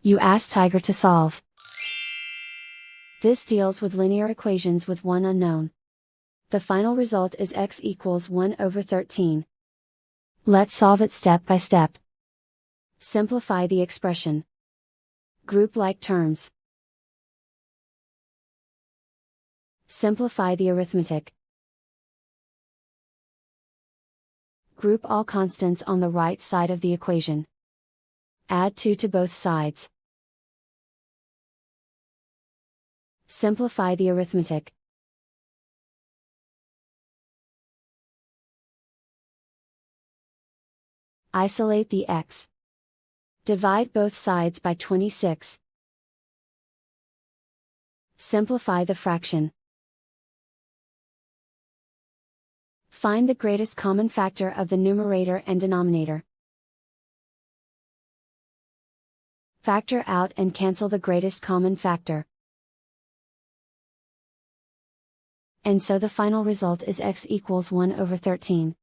You ask Tiger to solve. This deals with linear equations with one unknown. The final result is x equals 1/13. Let's solve it step by step. Simplify the expression. Group like terms. Simplify the arithmetic. Group all constants on the right side of the equation. Add 2 to both sides. Simplify the arithmetic. Isolate the x. Divide both sides by 26. Simplify the fraction. Find the greatest common factor of the numerator and denominator. Factor out and cancel the greatest common factor. And so the final result is x equals 1/13.